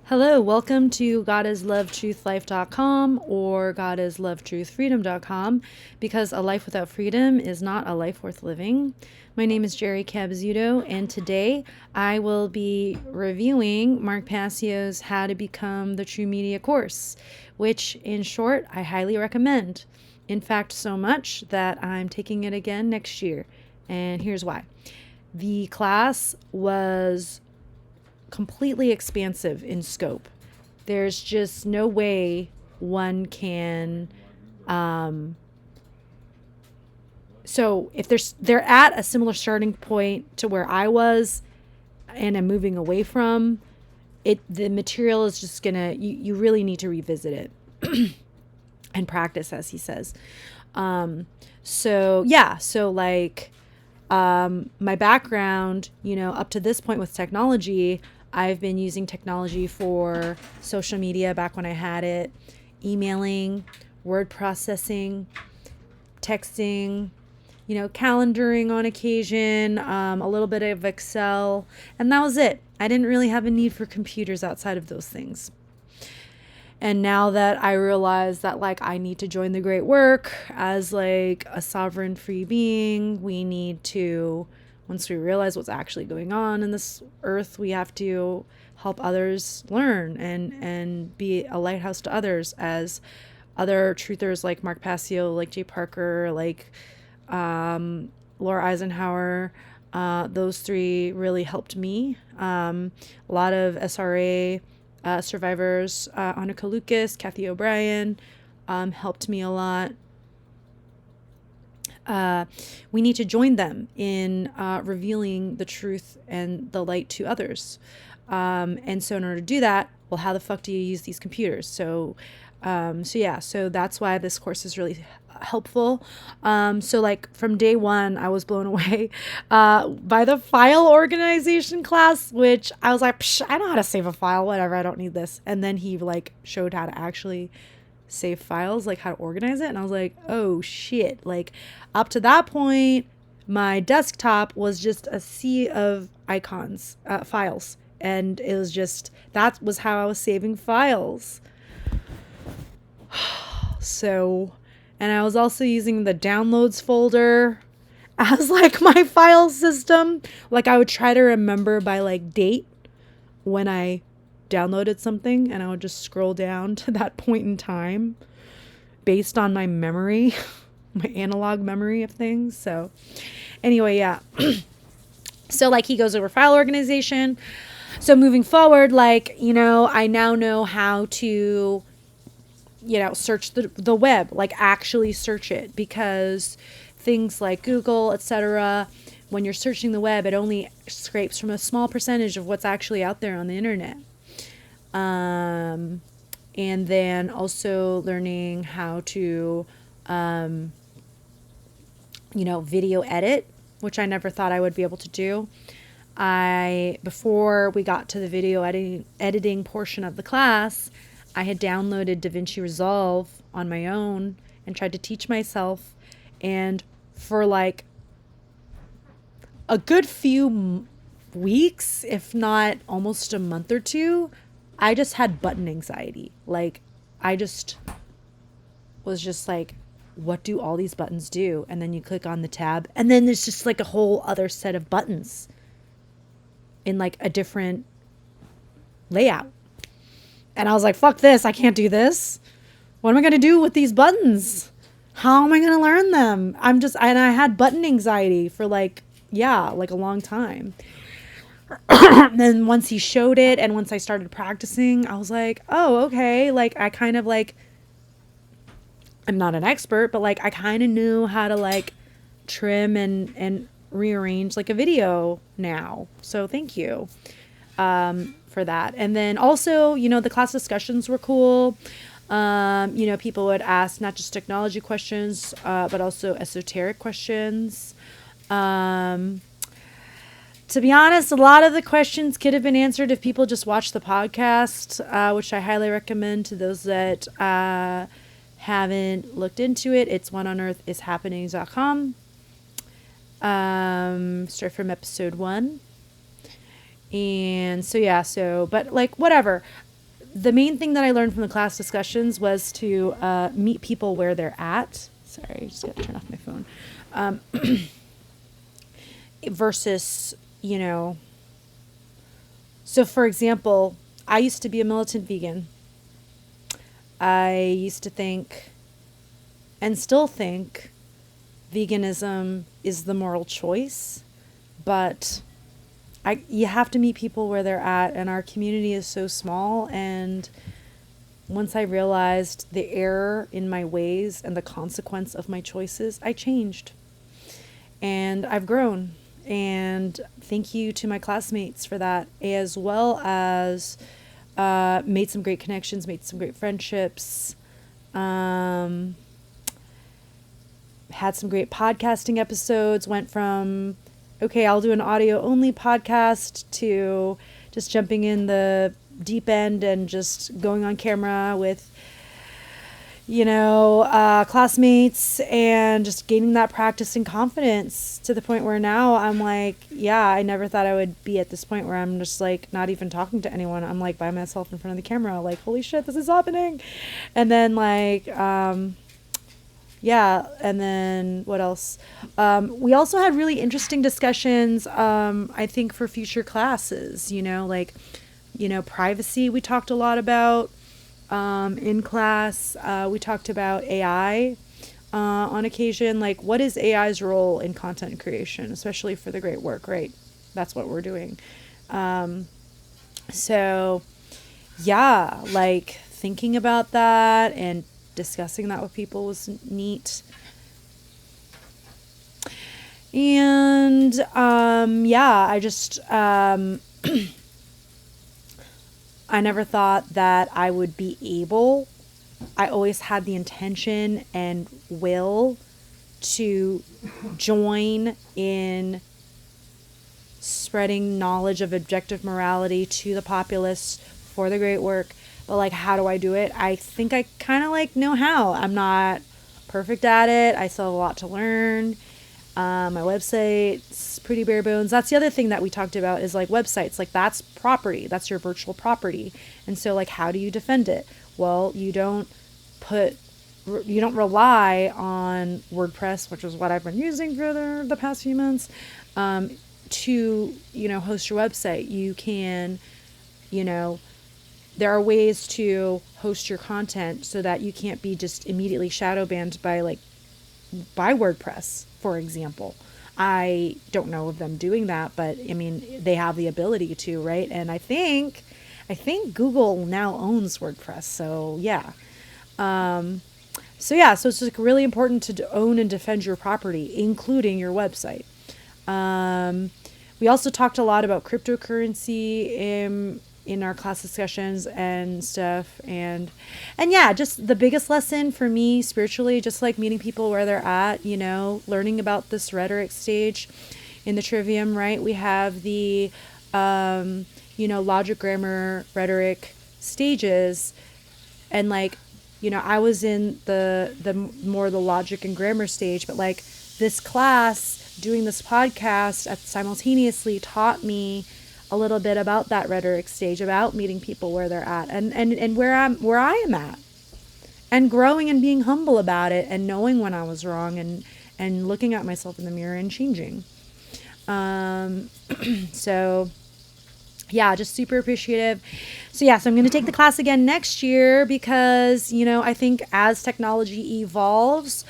Hello, welcome to godislovetruthlife.com or godislovetruthfreedom.com, because a life without freedom is not a life worth living. My name is Jerry Cabzuto, and today I will be reviewing Mark Passio's How to Become the True Media course, which in short, I highly recommend. In fact, so much that I'm taking it again next year, and here's why. The class was completely expansive in scope. There's just no way one can. So if they're at a similar starting point to where I was, and I'm moving away from it, the material is just gonna. You really need to revisit it and practice, as he says. So yeah, so like. My background, up to this point with technology, I've been using technology for social media back when I had it, emailing, word processing, texting, calendaring on occasion, a little bit of Excel, and that was it. I didn't really have a need for computers outside of those things. And now that I realize that I need to join the great work as a sovereign free being, we need to, once we realize what's actually going on in this earth, we have to help others learn and be a lighthouse to others, as other truthers like Mark Passio, like Jay Parker, like Laura Eisenhower. Those three really helped me. A lot of SRA survivors, Annika Lucas, Kathy O'Brien, helped me a lot. We need to join them in revealing the truth and the light to others. And so in order to do that, well, how the fuck do you use these computers? So that's why this course is really helpful. So from day one, I was blown away by the file organization class, which I was like, I know how to save a file, whatever, I don't need this. And then he showed how to actually save files, how to organize it. And I was like, oh shit. Up to that point, my desktop was just a sea of icons, files. And it was just, that was how I was saving files. So, and I was also using the downloads folder as my file system. I would try to remember by date when I downloaded something, and I would just scroll down to that point in time based on my memory, my analog memory of things. So anyway, yeah. So he goes over file organization. So moving forward, I now know how to search the web, actually search it, because things like Google, etc., when you're searching the web, it only scrapes from a small percentage of what's actually out there on the internet. And then also learning how to, video edit, which I never thought I would be able to do. Before we got to the video editing portion of the class, I had downloaded DaVinci Resolve on my own and tried to teach myself. And for a good few weeks, if not almost a month or two, I just had button anxiety. I just was just what do all these buttons do? And then you click on the tab, and then there's just a whole other set of buttons in a different layout. And I was like, fuck this, I can't do this. What am I going to do with these buttons? How am I going to learn them? And I had button anxiety for a long time. Then once he showed it, and once I started practicing, I was like, oh, okay. I kind of I'm not an expert, but I kind of knew how to trim and rearrange a video now. So thank you. For that. And then also, the class discussions were cool. People would ask not just technology questions, but also esoteric questions. To be honest, a lot of the questions could have been answered if people just watched the podcast, which I highly recommend to those that haven't looked into it. It's whatonearthishappening.com. Start from episode 1. And but whatever. the main thing that I learned from the class discussions was to meet people where they're at. Sorry, I just got to turn off my phone. Versus, so for example, I used to be a militant vegan. I used to think, and still think, veganism is the moral choice, but you have to meet people where they're at, and our community is so small. And once I realized the error in my ways and the consequence of my choices, I changed. And I've grown. And thank you to my classmates for that, as well as made some great connections, made some great friendships, had some great podcasting episodes, went from, okay, I'll do an audio only podcast, to just jumping in the deep end and just going on camera with, classmates, and just gaining that practice and confidence to the point where now I'm like, yeah, I never thought I would be at this point where I'm just like not even talking to anyone. I'm like by myself in front of the camera, like, holy shit, this is happening. And then and then what else? We also had really interesting discussions, I think, for future classes, privacy we talked a lot about in class. We talked about AI on occasion, like what is AI's role in content creation, especially for the great work, right? That's what we're doing. So yeah, like thinking about that and discussing that with people was neat. And I just I never thought that I would be able. I always had the intention and will to join in spreading knowledge of objective morality to the populace for the great work. But like, how do I do it? I think I kind of know how. I'm not perfect at it. I still have a lot to learn. My website's pretty bare bones. That's the other thing that we talked about, is like websites, like that's property, that's your virtual property. And so like, how do you defend it? Well, you don't rely on WordPress, which is what I've been using for the past few months, to, host your website. You can, there are ways to host your content so that you can't be just immediately shadow banned by WordPress, for example. I don't know of them doing that, but I mean, they have the ability to, right? And I think Google now owns WordPress. So yeah. So it's just really important to own and defend your property, including your website. We also talked a lot about cryptocurrency in our class discussions and stuff. And yeah, just the biggest lesson for me spiritually, just like meeting people where they're at, learning about this rhetoric stage in the trivium, right? We have the, logic, grammar, rhetoric stages. And I was in the more the logic and grammar stage, but this class doing this podcast simultaneously taught me a little bit about that rhetoric stage, about meeting people where they're at, and where I am at, and growing and being humble about it, and knowing when I was wrong, and looking at myself in the mirror and changing. So yeah, just super appreciative. So I'm going to take the class again next year because, I think as technology evolves,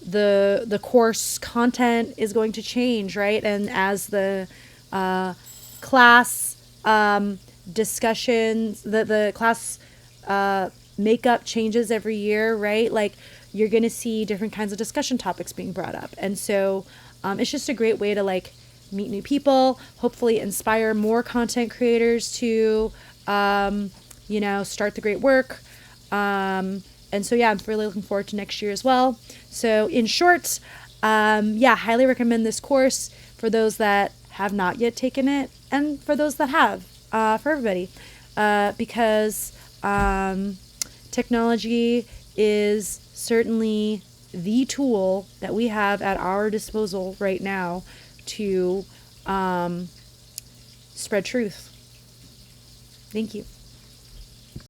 the course content is going to change, right? And as the class discussions, the class makeup changes every year, right? You're going to see different kinds of discussion topics being brought up. And so it's just a great way to meet new people, hopefully inspire more content creators to, start the great work. And so, I'm really looking forward to next year as well. So in short, highly recommend this course for those that have not yet taken it, and for those that have, for everybody, because technology is certainly the tool that we have at our disposal right now to spread truth. Thank you.